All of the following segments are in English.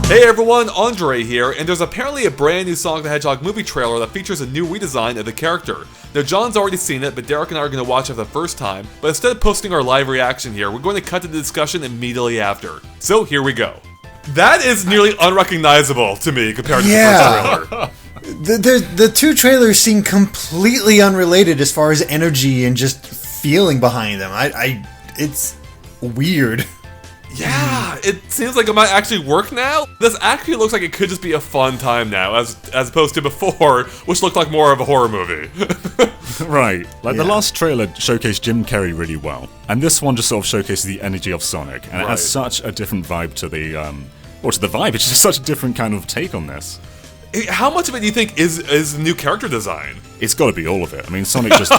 Hey everyone, Andre here, and there's apparently a brand new Sonic the Hedgehog movie trailer that features a new redesign of the character. Now John's already seen it, but Derek and I are going to watch it for the first time, but instead of posting our live reaction here, we're going to cut to the discussion immediately after. So here we go. That is nearly unrecognizable to me compared to the first trailer. The two trailers seem completely unrelated as far as energy and just feeling behind them. It's weird. Yeah, it seems like it might actually work now. This actually looks like it could just be a fun time now, as opposed to before, which looked like more of a horror movie. Right, the last trailer showcased Jim Carrey really well, and this one just sort of showcases the energy of Sonic, and it has such a different vibe to the, vibe, it's just such a different kind of take on this. How much of it do you think is new character design? It's got to be all of it. I mean, Sonic just...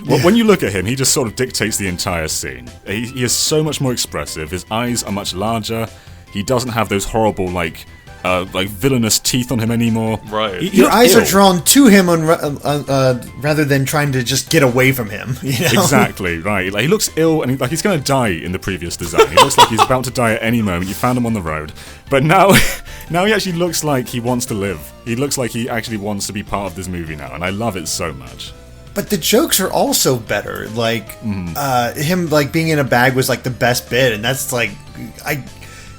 when you look at him, he just sort of dictates the entire scene. He is so much more expressive. His eyes are much larger. He doesn't have those horrible, villainous teeth on him anymore. Right. Your eyes are drawn to him rather than trying to just get away from him. You know? Exactly, right. He looks ill, and he's going to die in the previous design. He looks like he's about to die at any moment. You found him on the road. But now he actually looks like he wants to live. He looks like he actually wants to be part of this movie now, and I love it so much. But the jokes are also better. Him being in a bag was the best bit, and that's I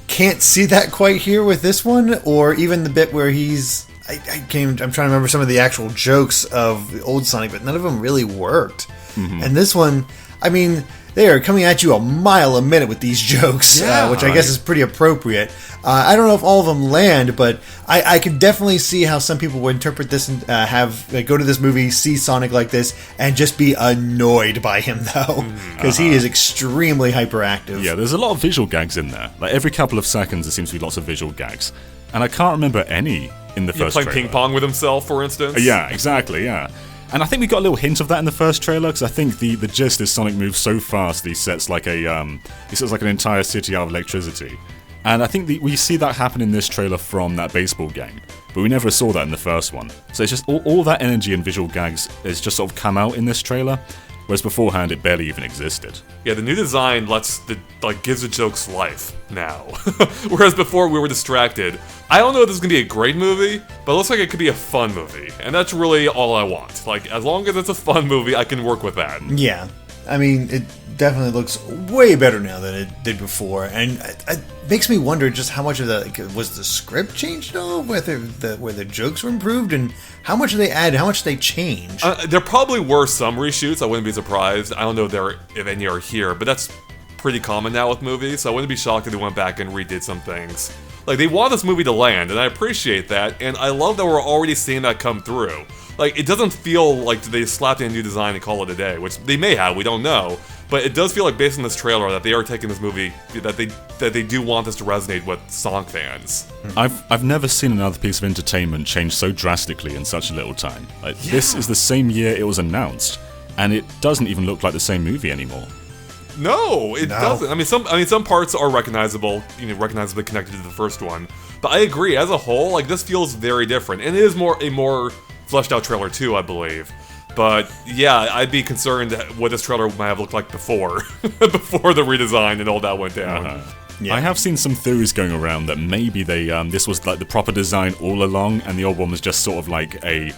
can't see that quite here with this one, or even the bit where he's... I'm trying to remember some of the actual jokes of the old Sonic, but none of them really worked. And this one, they are coming at you a mile a minute with these jokes, which I guess is pretty appropriate. I don't know if all of them land, but I could definitely see how some people would interpret this and go to this movie, see Sonic like this, and just be annoyed by him, though, because he is extremely hyperactive. Yeah, there's a lot of visual gags in there. Every couple of seconds, there seems to be lots of visual gags. And I can't remember any in the first trailer. Playing ping pong with himself, for instance? Yeah, exactly, yeah. And I think we got a little hint of that in the first trailer, because I think the gist is Sonic moves so fast that he sets an entire city out of electricity. And I think we see that happen in this trailer from that baseball game, but we never saw that in the first one. So it's just all that energy and visual gags has just sort of come out in this trailer, whereas beforehand it barely even existed. Yeah, the new design gives the jokes life now, whereas before we were distracted. I don't know if this is gonna be a great movie, but it looks like it could be a fun movie, and that's really all I want. As long as it's a fun movie, I can work with that. Yeah, it definitely looks way better now than it did before, and it makes me wonder just how much of was the script changed at all, whether the jokes were improved, and how much they add, how much they change. There probably were some reshoots. I wouldn't be surprised. I don't know if any are here, but that's pretty common now with movies, so I wouldn't be shocked if they went back and redid some things. They want this movie to land, and I appreciate that, and I love that we're already seeing that come through. It doesn't feel like they slapped in a new design and call it a day, which they may have, we don't know. But it does feel like, based on this trailer, that they are taking this movie, that they do want this to resonate with Sonic fans. I've never seen another piece of entertainment change so drastically in such a little time. This is the same year it was announced, and it doesn't even look like the same movie anymore. No, it doesn't. Some parts are recognizably connected to the first one. But I agree, as a whole, this feels very different. And it is a more fleshed out trailer too, I believe. But yeah, I'd be concerned what this trailer might have looked like before the redesign and all that went down. Yeah. I have seen some theories going around that maybe this was the proper design all along, and the old one was just sort of a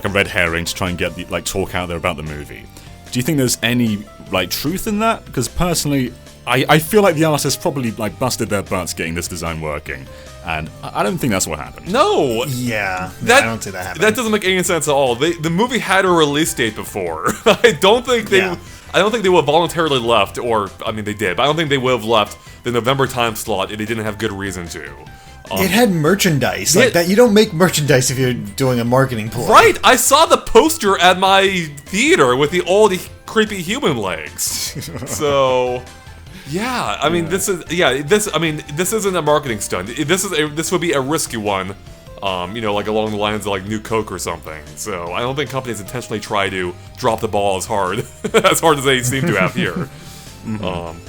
red herring to try and get the talk out there about the movie. Do you think there's any truth in that? Because personally, I feel like the artists probably busted their butts getting this design working, and I don't think that's what happened. No. Yeah, I don't see that happening. That doesn't make any sense at all. The movie had a release date before. I don't think they would have voluntarily left, or they did, but I don't think they would have left the November time slot if they didn't have good reason to. It had merchandise that. You don't make merchandise if you're doing a marketing ploy. Right, I saw the poster at my theater with the old creepy human legs. So, yeah, this isn't a marketing stunt. This would be a risky one, along the lines of New Coke or something. So I don't think companies intentionally try to drop the ball as hard as they seem to have here.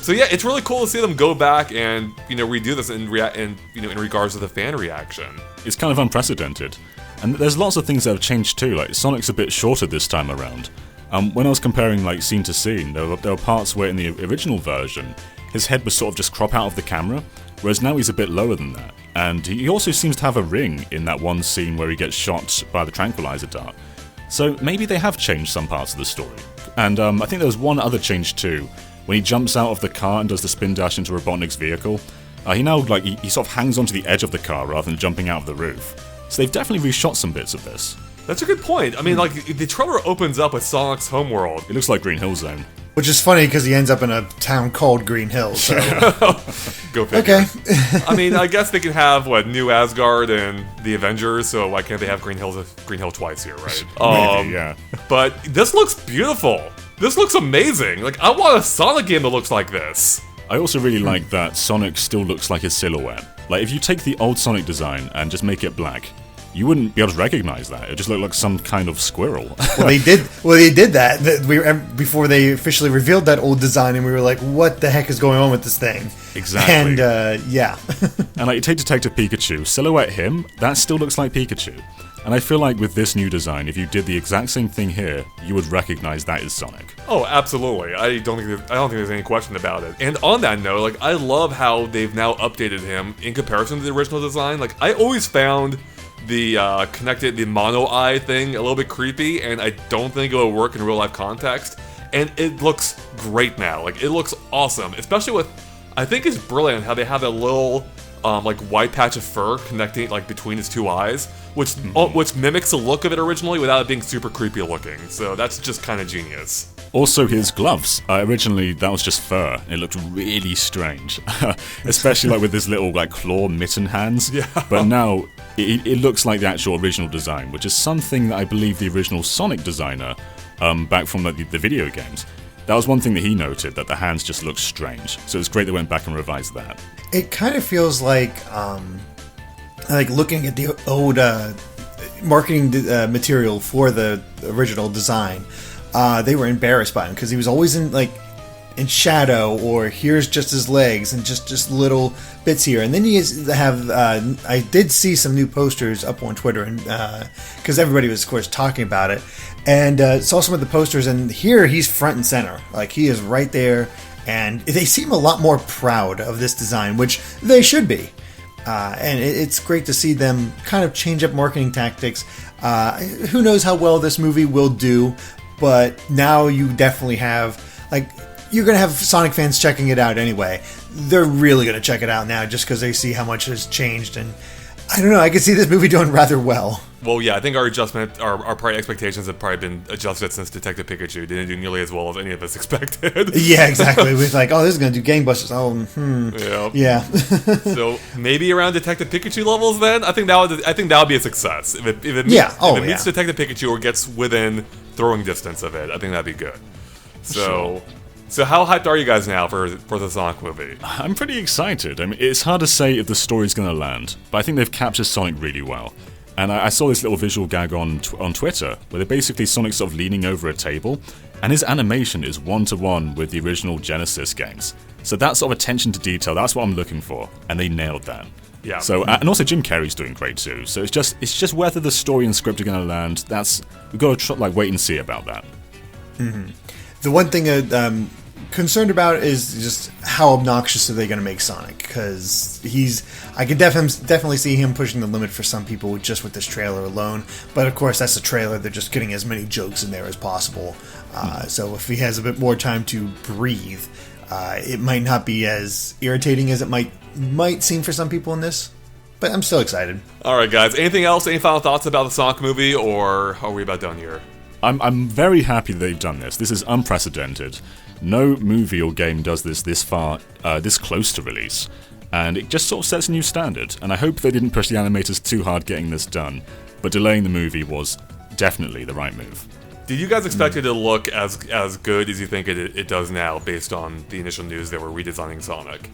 So yeah, it's really cool to see them go back and redo this in regards to the fan reaction. It's kind of unprecedented, and there's lots of things that have changed too. Sonic's a bit shorter this time around. When I was comparing scene to scene, there were parts where in the original version his head was sort of just crop out of the camera, whereas now he's a bit lower than that. And he also seems to have a ring in that one scene where he gets shot by the tranquilizer dart. So maybe they have changed some parts of the story. And I think there was one other change too. When he jumps out of the car and does the spin dash into Robotnik's vehicle, he now he sort of hangs onto the edge of the car rather than jumping out of the roof. So they've definitely reshot some bits of this. That's a good point. I mean, like, the trailer opens up with Sonic's homeworld. It looks like Green Hill Zone. Which is funny because he ends up in a town called Green Hill. So. Go figure. Okay. I mean, I guess they can have, New Asgard and the Avengers, so why can't they have Green Hill twice here, right? Maybe, yeah. But this looks beautiful. This looks amazing. Like, I want a Sonic game that looks like this. I also really like that Sonic still looks like his silhouette. Like, if you take the old Sonic design and just make it black, you wouldn't be able to recognize that. It just looked like some kind of squirrel. Well, they did that. Before they officially revealed that old design, and we were like, "What the heck is going on with this thing?" Exactly. And yeah. And like, you take Detective Pikachu, silhouette him, that still looks like Pikachu. And I feel like with this new design, if you did the exact same thing here, you would recognize that as Sonic. Oh, absolutely. I don't think there's any question about it. And on that note, like, I love how they've now updated him in comparison to the original design. Like, I always found the the mono eye thing a little bit creepy, and I don't think it would work in real life context. And it looks great now. Like, it looks awesome, especially with, I think it's brilliant how they have that little white patch of fur connecting between his two eyes, which mimics the look of it originally without it being super creepy looking. So that's just kind of genius. Also, his gloves. Originally, that was just fur. It looked really strange, especially with his little claw mitten hands. Yeah. But now it looks like the actual original design, which is something that I believe the original Sonic designer, back from the video games, that was one thing that he noted, that the hands just looked strange. So it's great they went back and revised that. It kind of feels like looking at the old marketing material for the original design. They were embarrassed by him because he was always in shadow, or here's just his legs and just little bits here. And then you have I did see some new posters up on Twitter, and because everybody was of course talking about it, and saw some of the posters, and here he's front and center, like he is right there. And they seem a lot more proud of this design, which they should be. And it's great to see them kind of change up marketing tactics. Who knows how well this movie will do, but now you definitely have, you're going to have Sonic fans checking it out anyway. They're really going to check it out now just because they see how much has changed. And I don't know, I could see this movie doing rather well. Well, yeah, I think our probably expectations have probably been adjusted since Detective Pikachu didn't do nearly as well as any of us expected. Yeah, exactly. We're like, oh, this is going to do gangbusters. Oh, yeah. So maybe around Detective Pikachu levels, then I think that would be a success. If it meets Detective Pikachu or gets within throwing distance of it, I think that'd be good. So. Sure. So how hyped are you guys now for the Sonic movie? I'm pretty excited. I mean, it's hard to say if the story's going to land, but I think they've captured Sonic really well. And I saw this little visual gag on Twitter, where they're basically Sonic sort of leaning over a table, and his animation is one-to-one with the original Genesis games. So that sort of attention to detail, that's what I'm looking for, and they nailed that. Yeah. So and also Jim Carrey's doing great too. So it's just whether the story and script are going to land. We've got to wait and see about that. Mm-hmm. The one thing I'm concerned about is just how obnoxious are they going to make Sonic, because I can definitely see him pushing the limit for some people just with this trailer alone. But of course, that's a trailer; they're just getting as many jokes in there as possible. So if he has a bit more time to breathe, it might not be as irritating as it might seem for some people in this. But I'm still excited. All right, guys. Anything else? Any final thoughts about the Sonic movie, or are we about done here? I'm very happy that they've done this. This is unprecedented. No movie or game does this far, this close to release. And it just sort of sets a new standard. And I hope they didn't push the animators too hard getting this done. But delaying the movie was definitely the right move. Did you guys expect it to look as good as you think it does now, based on the initial news they were redesigning Sonic?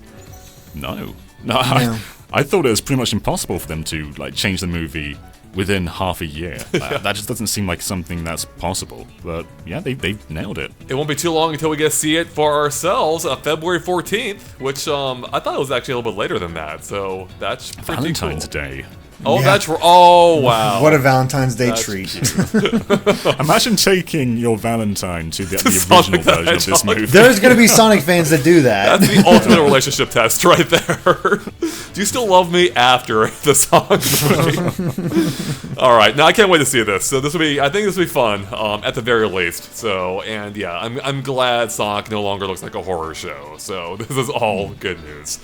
No. I thought it was pretty much impossible for them to change the movie within half a year. That just doesn't seem like something that's possible. But yeah, they nailed it. It won't be too long until we get to see it for ourselves, February 14th, which I thought it was actually a little bit later than that. So that's pretty Valentine's cool. Day. Oh, Yeah. that's oh wow. What a Valentine's Day That's treat. Imagine taking your Valentine to the Sonic original the version of this Hedgehog. movie. There's going to be Sonic fans that do that. That's the ultimate relationship test right there. Do you still love me after the Sonic movie? All right, now I can't wait to see this. So I think this will be fun, at the very least. So, and yeah, I'm glad Sonic no longer looks like a horror show. So this is all good news.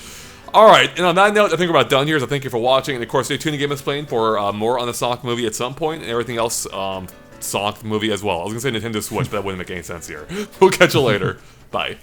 All right, and on that note, I think we're about done here. So thank you for watching, and of course, stay tuned to Game Explained for more on the Sonic movie at some point, and everything else, Sonic movie as well. I was gonna say Nintendo Switch, but that wouldn't make any sense here. We'll catch you later. Bye.